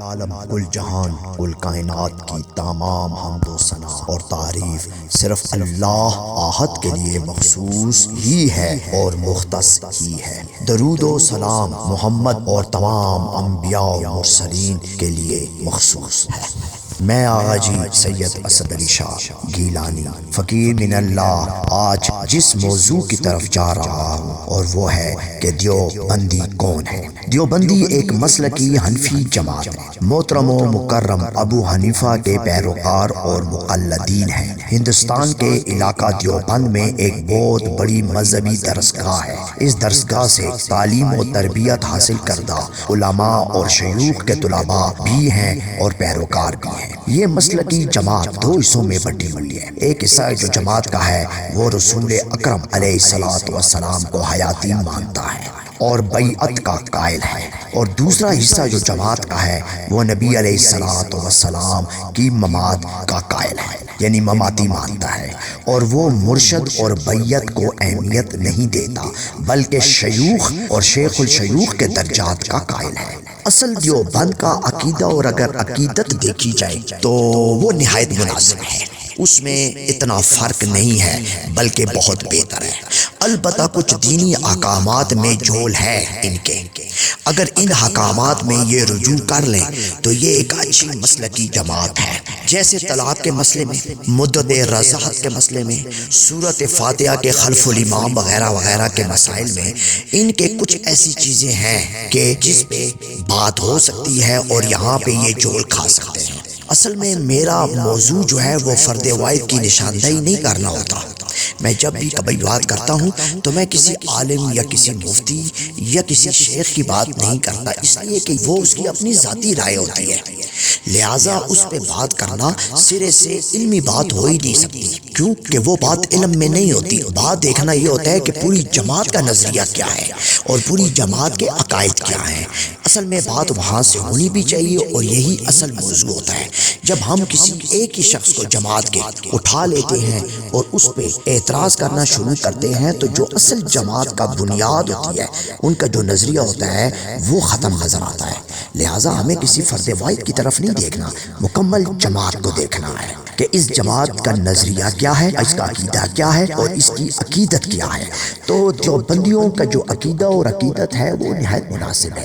عالم، کل جہان، کل کائنات کی تمام حمد و ثنا اور تعریف صرف اللہ احد کے لیے مخصوص ہی ہے اور مختص ہی ہے۔ درود و سلام محمد اور تمام انبیاء و مرسلین کے لیے مخصوص ہے۔ میں آغا جی سید اسد علی شاہ گیلانی فقیر من اللہ آج جس موضوع کی طرف جا رہا ہوں اور وہ ہے کہ دیوبندی کون ہے۔ دیوبندی ایک مسلکی حنفی جماعت ہے، محترم و مکرم ابو حنیفہ کے پیروکار اور مقلدین ہیں۔ ہندوستان کے علاقہ دیوبند میں ایک بہت بڑی مذہبی درسگاہ ہے۔ اس درسگاہ سے تعلیم و تربیت حاصل کردہ علماء اور شیوخ کے طلباء بھی ہیں اور پیروکار بھی ہیں۔ یہ مسلکی جماعت دو حصوں میں بٹی ہوئی ہے۔ ایک حصہ جو جماعت کا ہے وہ رسول اکرم علیہ الصلوۃ والسلام کو حیاتی مانتا ہے اور بیعت کا قائل ہے، اور دوسرا حصہ جو جماعت کا ہے وہ نبی علیہ الصلوۃ والسلام کی ممات کا قائل ہے، یعنی مماتی مانتا ہے، اور وہ مرشد اور بیعت کو اہمیت نہیں دیتا بلکہ شیوخ اور شیخ الشیوخ کے درجات کا قائل ہے۔ اصل دیوبند کا عقیدہ اور اگر عقیدت دیکھی جائے تو وہ نہایت مناسب ہے، اس میں اتنا فرق نہیں ہے بلکہ بہت بہتر ہے۔ البتہ کچھ دینی احکامات میں جھول ہے ان کے، اگر ان احکامات میں یہ رجوع کر لیں تو یہ ایک اچھی مسلکی جماعت ہے، جیسے طلاق کے مسئلے میں، مدت رضاعت کے مسئلے میں، سورۃ فاتحہ کے خلف الامام وغیرہ وغیرہ کے مسائل میں ان کے کچھ ایسی چیزیں ہیں کہ جس پہ بات ہو سکتی ہے اور یہاں پہ یہ جھول کھا سکتے ہیں۔ اصل میں میرا موضوع جو ہے وہ فرد واحد کی نشاندہی نہیں کرنا ہوتا۔ میں جب بھی کبھی بات کرتا ہوں تو میں کسی عالم یا کسی مفتی یا کسی شیخ کی بات نہیں کرتا، اس لیے کہ وہ اس کی اپنی ذاتی رائے ہوتی ہے، لہٰذا اس پہ بات کرنا سرے سے علمی بات ہو ہی نہیں سکتی، کیونکہ وہ بات علم میں نہیں ہوتی۔ بات دیکھنا یہ ہوتا ہے کہ پوری جماعت کا نظریہ کیا ہے اور پوری جماعت کے عقائد کیا ہیں۔ اصل میں بات وہاں سے ہونی بھی چاہیے اور یہی اصل موضوع ہوتا ہے۔ جب ہم کسی ایک ہی شخص کو جماعت کے اٹھا لیتے ہیں اور اس پہ اعتراض کرنا شروع کرتے ہیں تو جو اصل جماعت کا بنیاد ہوتی ہے، ان کا جو نظریہ ہوتا ہے وہ ختم نظر آتا ہے۔ لہٰذا ہمیں کسی فرد واحد کی طرف نہیں دیکھنا، مکمل جماعت کو دیکھنا ہے کہ اس جماعت کا نظریہ کیا ہے، اس کا عقیدہ کیا ہے اور اس کی عقیدت کیا ہے۔ تو دیوبندیوں کا جو عقیدہ اور عقیدت ہے وہ نہایت مناسب ہے،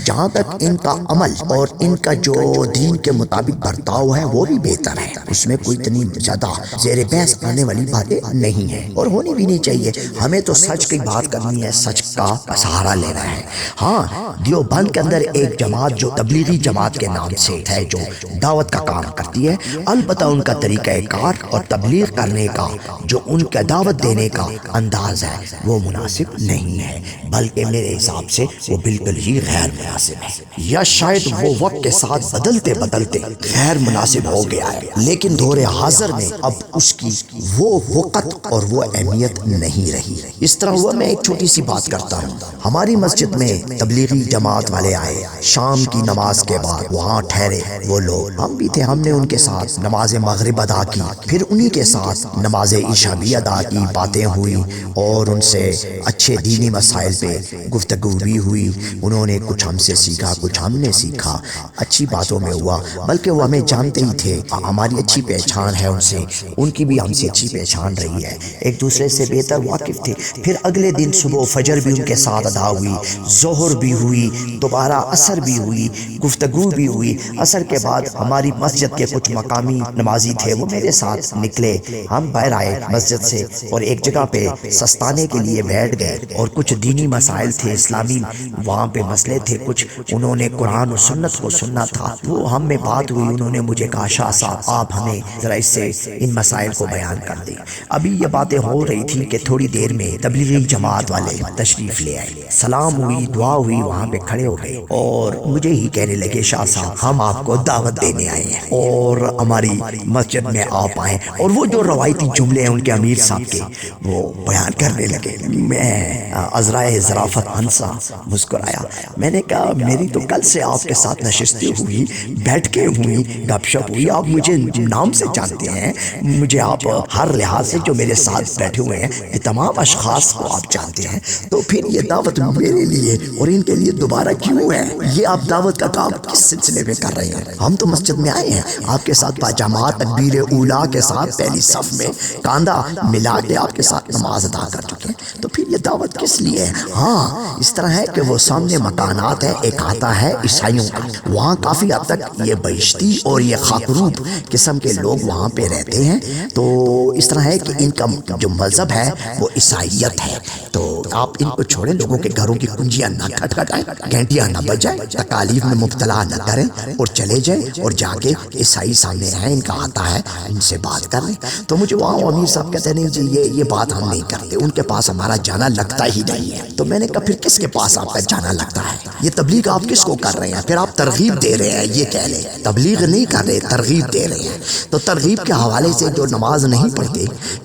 جہاں تک ان کا عمل اور ان کا جو دین کے مطابق برتاؤ ہے وہ بھی بہتر ہے، اس میں کوئی اتنی زیادہ زیر بحث آنے والی باتیں نہیں ہیں اور ہونی بھی نہیں چاہیے۔ ہمیں تو سچ کی بات کرنی ہے، سچ کا سہارا لینا ہے۔ ہاں، دیوبند کے اندر ایک جماعت جو تبلیغی جماعت کے نام سے ہے جو دعوت کا کام کرتی ہے، البتہ ان کا طریقہ کار اور تبلیغ کرنے کا جو ان کا دعوت دینے کا انداز ہے وہ مناسب نہیں ہے، بلکہ میرے حساب سے وہ بالکل ہی غیر مناسب ہے، یا شاید وہ وقت کے ساتھ بدلتے بدلتے غیر مناسب ہو گیا ہے، لیکن دور حاضر میں اب اس کی وہ وقت اور وہ اہمیت نہیں رہی۔ اس طرح ہوا، میں ایک چھوٹی سی بات کرتا ہوں۔ ہماری مسجد میں تبلیغی جماعت والے آئے، شام کی نماز کے بعد وہاں ٹھہرے وہ لوگ، ہم بھی تھے، ہم نے ان کے ساتھ نماز مغرب ادا کی، پھر انہی کے ساتھ نماز عشاء بھی ادا کی، باتیں ہوئی اور ان سے اچھے دینی مسائل پہ گفتگو بھی ہوئی، انہوں نے کچھ ہم سے سیکھا، کچھ ہم نے سیکھا، اچھی باتوں میں ہوا، بلکہ وہ ہمیں جانتے ہی تھے، ہماری اچھی پہچان ہے ان سے، ان کی بھی ہم سے اچھی پہچان رہی ہے، ایک دوسرے سے بہتر واقف تھے۔ پھر اگلے دن صبح فجر بھی ان کے ساتھ ادا ہوئی، ظہر بھی ہوئی، دوبارہ عصر بھی ہوئی، گفتگو بھی ہوئی۔ عصر کے بعد ہماری مسجد کے کچھ مقامی نمازی تھے، وہ میرے ساتھ نکلے، ہم باہر آئے مسجد سے اور ایک جگہ پہ سستانے کے لیے بیٹھ گئے، اور کچھ دینی مسائل تھے، اسلامی وہاں پہ مسئلے تھے، کچھ انہوں نے قرآن و سنت کو سننا تھا، وہ ہم میں بات ہوئی، انہوں نے مجھے کہا شاہ صاحب آپ ہمیں ذرا اس سے ان مسائل کو بیان کر دیں۔ ابھی یہ باتیں ہو رہی تھی کہ تھوڑی دیر میں تبلیغی جماعت والے تشریف لے آئے، سلام ہوئی، دعا ہوئی، وہاں پہ کھڑے ہو گئے اور مجھے ہی کہنے لگے شاہ صاحب ہم آپ کو دعوت دینے آئے ہیں اور ہماری مسجد میں آپ آئیں، اور وہ جو روایتی جملے ہیں ان کے امیر صاحب کے وہ بیان کرنے لگے۔ میں عذرائے ظرافت ہنسا، مسکرایا، میں نے کہا میری تو کل سے آپ کے ساتھ نشستیں ہوئی، بیٹھ کے ہوئی، گپ شپ ہوئی، آپ مجھے مجھے نام سے جانتے ہیں، مجھے آپ ہر لحاظ سے جو میرے ساتھ بیٹھے ہوئے ہیں یہ تمام اشخاص کو آپ جانتے ہیں، تو پھر یہ دعوت میرے لیے اور ان کے لیے دوبارہ کیوں ہے؟ یہ آپ دعوت کا کام کس سلسلے میں کر رہے ہیں؟ ہم تو مسجد میں آئے ہیں آپ کے ساتھ باجماعت تکبیر اولا کے ساتھ پہلی صف میں کاندھا ملا کے آپ کے ساتھ نماز ادا کر چکے ہیں، تو پھر یہ دعوت کس لیے ہے؟ ہاں اس طرح ہے کہ وہ سامنے مکانات ہے، ایک آتا ہے عیسائیوں کا، وہاں کافی حد تک یہ بہشتی اور یہ خاکروب قسم کے لوگ وہاں پہ رہتے ہیں، تو اس طرح ہے کہ ان کا جو مذہب ہے وہ عیسائیت ہے، تو آپ ان کو چھوڑیں، لوگوں کے گھروں کی کنجیاں نہ کھٹکھٹائیں، گھنٹیاں نہ بجائیں، تکالیف میں مبتلا نہ کریں اور چلے جائیں اور جا کے عیسائی سامنے ہیں، ان کا آتا ہے، ان سے بات کر لیں۔ تو مجھے وہاں امیر صاحب کہتے ہیں نہیں جی یہ بات ہم نہیں کرتے، ان کے پاس ہمارا جانا لگتا ہی نہیں ہے، تو میں نے کہا پھر کس کے پاس آپ کا جانا لگتا ہے؟ یہ تبلیغ آپ کس کو کر رہے ہیں؟ پھر آپ ترغیب دے رہے ہیں، یہ کہہ لیں تبلیغ نہیں کر رہے، ترغیب دے رہے ہیں، تو ترغیب کے حوالے سے جو نماز نہیں پڑھتے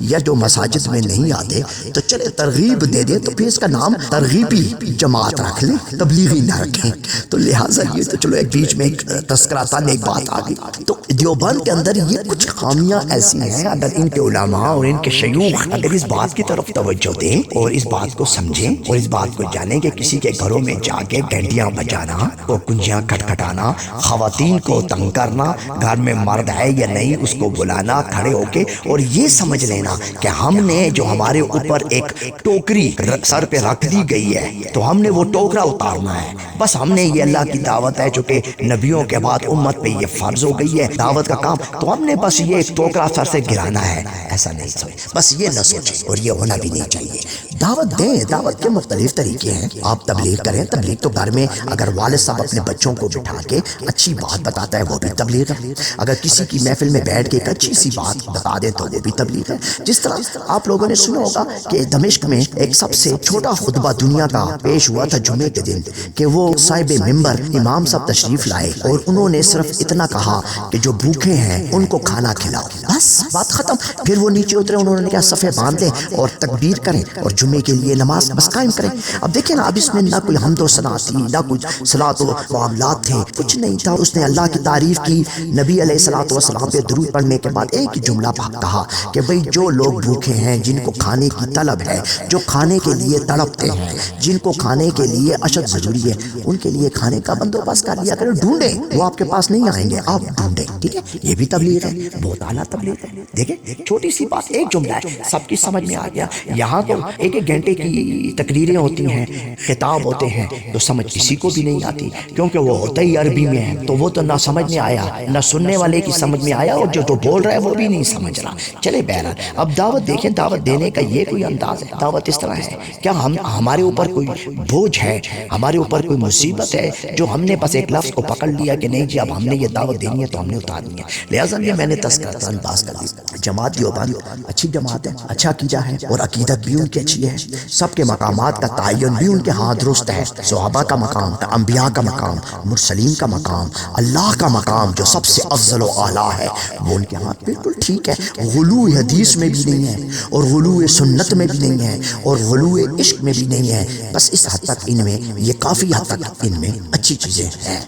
یا جو مساجد میں نہیں آتے تو چلے ترغیب دے دیں، تو پھر اس کا نام ترغیبی جماعت رکھ لیں، تبلیغی نہ رکھیں، تو لہٰذا یہ تو چلو ایک بیچ میں ایک تذکرہ تھا، ایک بات آ گئی۔ تو دیوبند کے اندر یہ کچھ خامیاں ایسی ہیں، اگر ان کے علماء اور ان کے شیوخ اگر اس بات کی طرف توجہ دیں اور اس بات کو سمجھیں اور اس بات کو جانیں کہ کسی کے گھروں میں جا کے گھنٹیاں بجانا اور کنجیاں کھٹکھٹانا، خواتین کو تنگ کرنا، گھر میں مرد ہے یا نہیں اس کو بلانا کھڑے ہو کے، اور یہ سمجھ لینا کہ ہم نے جو ہمارے اوپر ایک ٹوکری سر پہ رکھ دی گئی ہے تو ہم نے وہ ٹوکرا اتارنا ہے، بس ہم نے یہ اللہ کی دعوت ہے چونکہ نبیوں کے بعد امت پہ یہ فرض ہو گئی ہے دعوت کا کام، تو ہم نے بس یہ ٹوکرا سر سے گرانا ہے، ایسا نہیں سمجھ، بس یہ نہ سوچیں اور یہ ہونا بھی نہیں چاہیے۔ دعوت دیں، دعوت کے مختلف طریقے ہیں، آپ تبلیغ کریں، تبلیغ تو گھر میں اگر والد صاحب اپنے بچوں کو بٹھا کے اچھی بات بتاتا ہے وہ بھی تبلیغ ہے، اگر کسی کی محفل میں بیٹھ کے ایک اچھی سی بات بتا دے تو وہ بھی تبلیغ ہے۔ جس طرح آپ لوگوں نے سنا ہوگا کہ دمشق میں ایک سب سے چھوٹا خطبہ دنیا کا پیش ہوا تھا جمعے کے دن، کہ وہ صاحب ممبر امام صاحب تشریف لائے اور انہوں نے صرف اتنا کہا کہ جو بھوکے ہیں ان کو کھانا کھلاؤ، بس بات ختم۔ پھر وہ نیچے اترے، انہوں نے کہا صفیں باندھ لیں اور تکبیر کریں اور جمعے کے لیے نماز بس قائم کریں۔ اب دیکھیں نا، اب اس میں نہ کوئی حمد و ثنا تھی، نہ کچھ صلاۃ و معاملات تھے، کچھ نہیں تھا، اس نے اللہ کی تعریف کی، نبی علیہ الصلوۃ والسلام پہ درود پڑھنے کے بعد ایک ہی جملہ کہا کہ بھئی جو لوگ بھوکے ہیں، جن کو کھانے کی طلب ہے، جو کھانے کے لیے تڑپتے ہیں، جن کو کھانے کے لیے اشد ضروری ہے، ان کے لیے کھانے کا بندوبست کر لیا کریں، ڈھونڈیں، وہ آپ کے پاس نہیں آئیں گے، آپ ڈھونڈیں، ٹھیک ہے؟ یہ بھی تبلیغ ہے، بہت اعلیٰ تبلیغ ہے۔ دیکھیں چھوٹی سی بات، ایک جملہ ہے، سب کی سمجھ میں آ گیا۔ یہاں تو ایک ایک گھنٹے کی تقریریں ہوتی ہیں، خطاب ہوتے ہیں، تو سمجھ کسی کو بھی نہیں آتی، کیونکہ وہ ہوتا ہی عربی میں ہے، تو وہ تو نہ سمجھ میں آیا، نہ سننے والے کی سمجھ میں آیا، اور جو بول رہا ہے وہ بھی نہیں سمجھ رہا۔ چلے بہرحال، اب دعوت دیکھیں، دعوت دینے کا یہ کوئی انداز ہے؟ دعوت اس طرح ہے، کیا ہمارے اوپر کوئی بوجھ ہے، ہمارے اوپر کوئی مصیبت ہے جو ہم نے بس ایک لفظ کو پکڑ لیا کہ نہیں جی اب ہم نے یہ دعوت دینی ہے تو ہم نے اتارنی ہے؟ لہٰذا یہ میں نے تذکرہ انداز کر دی۔ جماعت دیوبند اچھی جماعت ہے، اچھا عقیدہ ہے اور عقیدت بھی ان کی اچھی ہے، سب کے مقامات کا تعین بھی ان کے ہاں درست ہے، صحابہ کا مقام، انبیاء کا مقام، مرسلین کا مقام، اللہ کا مقام جو سب سے افضل و اعلیٰ ہے، وہ ان کے ہاں بالکل ٹھیک ہے۔ غلو حدیث میں بھی نہیں ہے اور غلو سنت میں بھی نہیں ہے اور غلو عشق میں بھی نہیں ہے، بس اس حد تک ان میں یہ کافی حد تک ان میں اچھی چیزیں ہیں۔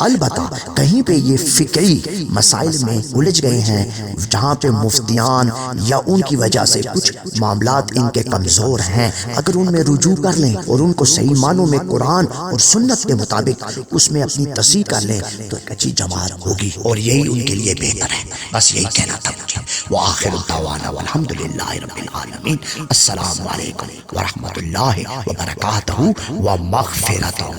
البتہ کہیں پہ یہ فکری مسائل میں الجھ گئے ہیں جہاں پہ مفتیان یا ان کی وجہ سے کچھ معاملات ان کے کمزور ہیں، اگر ان میں رجوع کر لیں اور ان کو صحیح معنوں میں قرآن اور سنت کے مطابق اس میں اپنی تصحیح کر لیں تو ایک اچھی جماعت ہوگی، اور یہی ان کے لیے بہتر ہے۔ بس یہی کہنا تھا مجھے۔ وآخر دعوانا والحمد للہ رب العالمین۔ السلام علیکم ورحمۃ اللہ وبرکاتہ ومغفرتہ۔